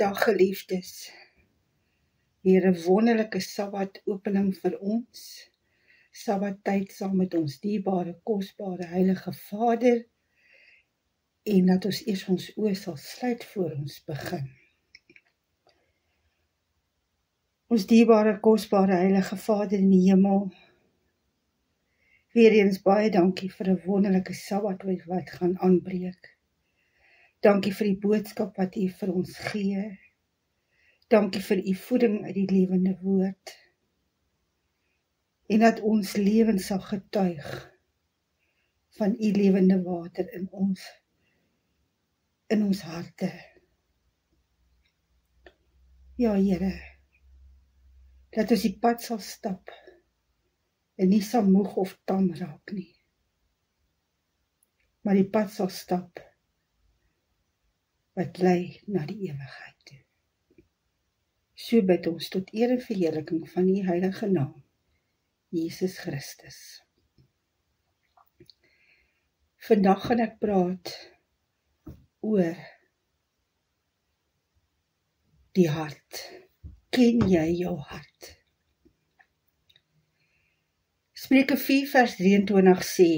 Goeiedag geliefdes. Weer 'n wonderlike Sabbat opening vir ons. Sabbat tyd saam met ons dierbare, kosbare Heilige Vader. En dat ons eers ons oë sal sluit voor ons begin. Ons dierbare, kosbare Heilige Vader in die hemel. Weer eens baie dankie vir 'n wonderlike Sabbat wat gaan aanbreek. Dankie vir die boodskap wat U vir ons gee. Dankie vir U voeding uit die lewende woord. En dat ons lewens sal getuig van U lewende water in ons harte. Ja, Here, dat ons die pad sal stap en nie sal moeg of tam raak nie. Maar die pad sal stap wat lei na die ewigheid toe. So bid ons tot eer en verheerliking van U heilige naam, Jesus Christus. Vandag gaan ek praat oor die hart. Ken jy jou hart? Spreuke 4 vers 23 sê,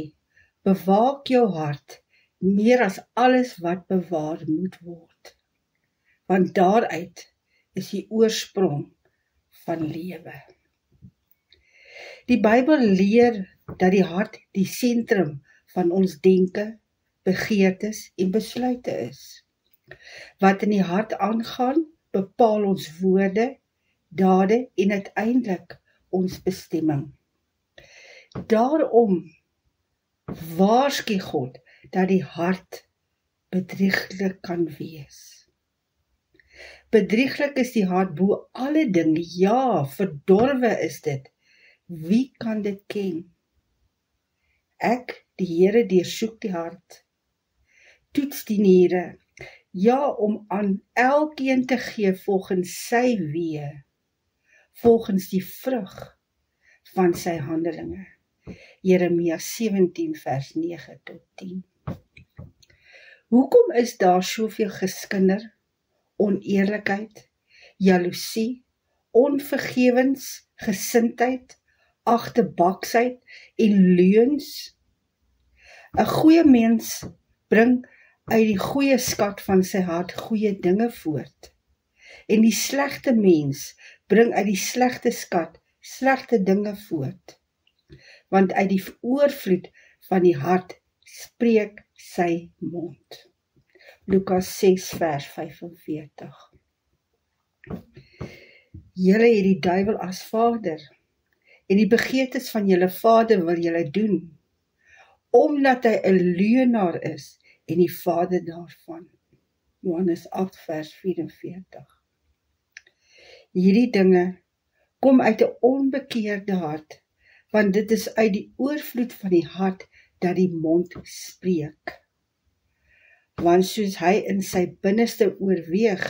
bewaak jou hart meer as alles wat bewaar moet word, want daaruit is die oorsprong van lewe. Die Bybel leer dat die hart die sentrum van ons denke, begeertes en besluite is. Wat in die hart aangaan, bepaal ons woorde, dade en uiteindelik ons bestemming. Daarom waarsku God dat die hart bedrieglik kan wees. Bedrieglik is die hart bo alle dinge, ja, verdorwe is dit. Wie kan dit ken? Ek, die Here, deursoek die hart, toets die niere, ja, om aan elkeen te gee volgens sy weë, volgens die vrug van sy handelinge. Jeremia 17 vers 9 tot 10. Hoekom is daar soveel geskinder, oneerlikheid, jaloesie, onvergewens, gesindheid, agterbaksheid en leuns? 'n Goeie mens bring uit die goeie skat van sy hart goeie dinge voort. En die slegte mens bring uit die slegte skat slegte dinge voort. Want uit die oorvloed van die hart spreek sy mond. Lukas 6 vers 45. Julle het die duiwel as vader, en die begeertes van julle vader wil julle doen, omdat hy 'n leuenaar is en die vader daarvan. Johannes 8 vers 44. Hierdie dinge kom uit 'n onbekeerde hart, want dit is uit die oorvloed van die hart dat die mond spreek. Want soos hy in sy binneste oorweeg,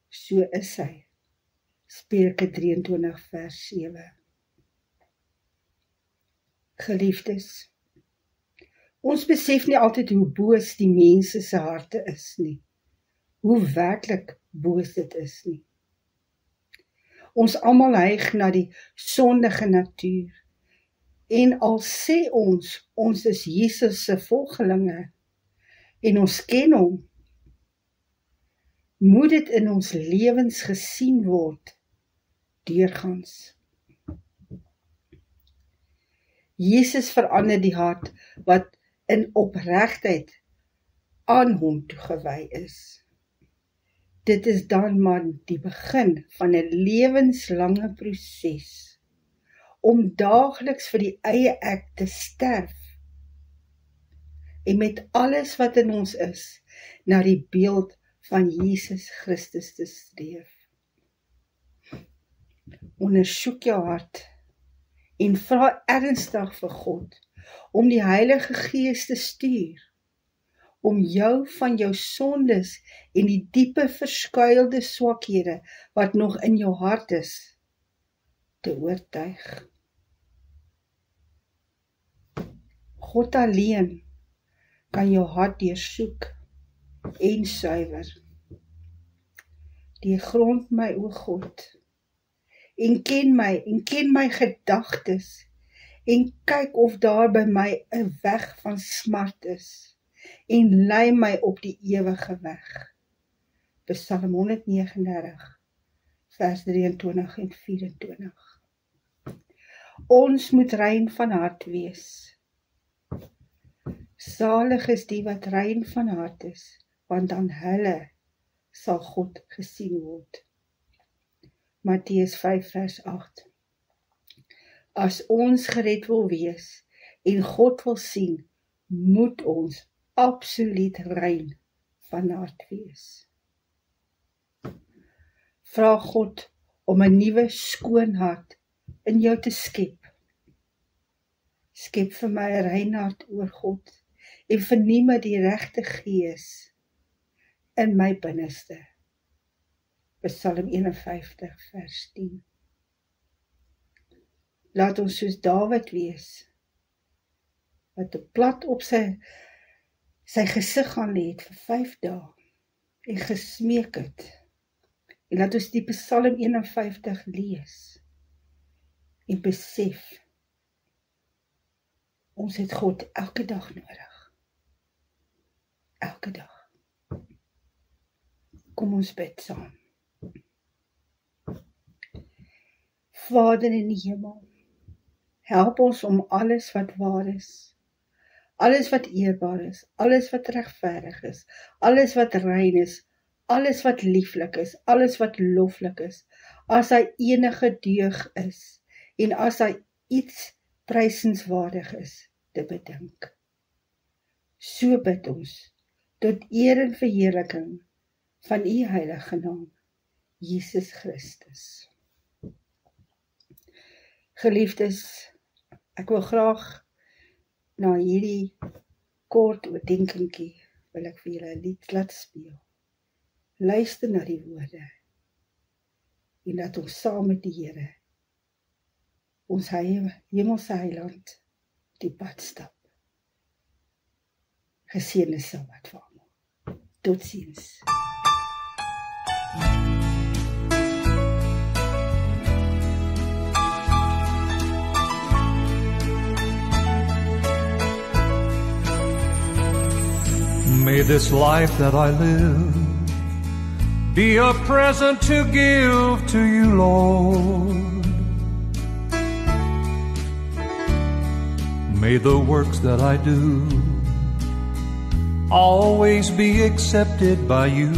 so is hy. Spreuke 23 vers 7. Geliefdes, ons besef nie altyd hoe boos die mense se harte is nie. Hoe werklik boos dit is nie. Ons almal neig na die sondige natuur. En al sê ons is Jesus se volgelinge en ons ken hom, moet dit in ons lewens gesien word deurgangs. Jesus verander die hart wat in opregtheid aan hom toegewy is. Dit is dan maar die begin van 'n lewenslange proses om daagliks vir die eie ek te sterf en met alles wat in ons is, na die beeld van Jesus Christus te streef. Ondersoek jou hart en vra ernstig vir God om die Heilige Gees te stuur, om jou van jou sondes en die diepe verskuilde swakhede wat nog in jou hart is, te oortuig. God alleen kan jou hart deursoek en suiwer. Deurgrond my, o God, en ken my gedagtes, en kyk of daar by my 'n weg van smart is, en lei my op die ewige weg. Psalm 139, vers 23 en 24. Ons moet rein van hart wees. Salig is die wat rein van hart is, want aan hulle sal God gesien word. Matteus 5 vers 8. As ons gered wil wees en God wil sien, moet ons absoluut rein van hart wees. Vra God om 'n nuwe skoon hart in jou te skep. Skep vir my 'n rein hart, o God, en vernuwe die regte gees in my binneste. Psalm 51 vers 10. Laat ons soos Dawid wees, wat plat op sy gesig gaan lê het vir 5 dae, en gesmeek het. En laat ons die Psalm 51 lees, en besef, ons het God elke dag nodig. Elke dag. Kom ons bid saam. Vader in die hemel, help ons om alles wat waar is, alles wat eerbaar is, alles wat regverdig is, alles wat rein is, alles wat lieflik is, alles wat loflik is, as hy enige deug is, en as hy iets prysenswaardig is, te bedink. So bid ons, tot eer en verheerliking van u heilige naam, Jesus Christus. Geliefdes, ek wil graag na hierdie kort oordeenkingie, wil ek vir julle 'n lied laat speel. Luister na die woorde, en laat ons saam met die Here, ons hemelse heiland, die pad stap. Geseënde Sabbat vir almal. Totsiens. May this life that I live be a present to give to you, Lord. May the works that I do always be accepted by you.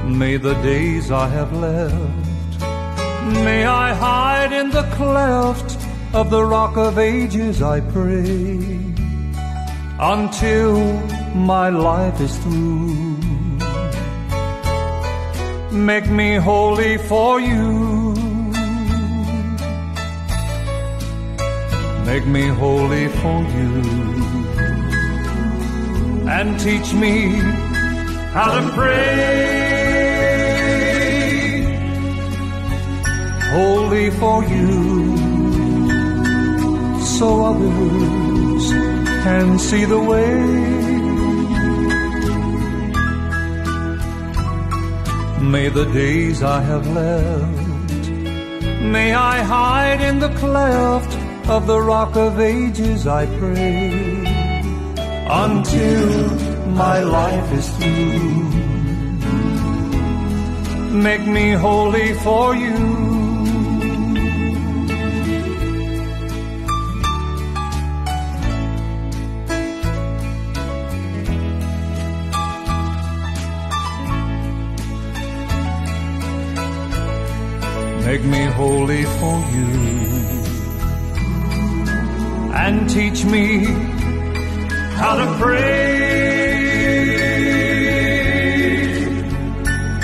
May the days I have left, may I hide in the cleft of the rock of ages, I pray, until my life is through. Make me holy for you. Make me holy for you. And teach me how to pray. Holy for you, so others can see the way. May the days I have left, may I hide in the cleft of the rock of ages, I pray, until my life is through. Make me holy for you. Make me holy for you, and teach me how to pray.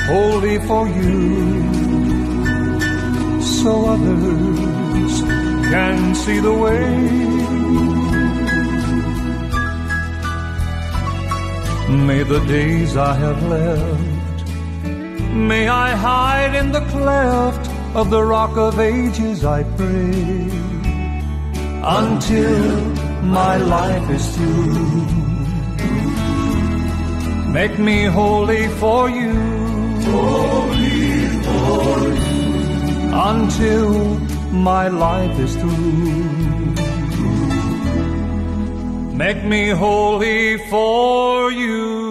Holy for you, so others can see the way. May the days I have left, may I hide in the cleft of the rock of ages, I pray, until my life is through. Make me holy for you, until my life is through. Make me holy for you.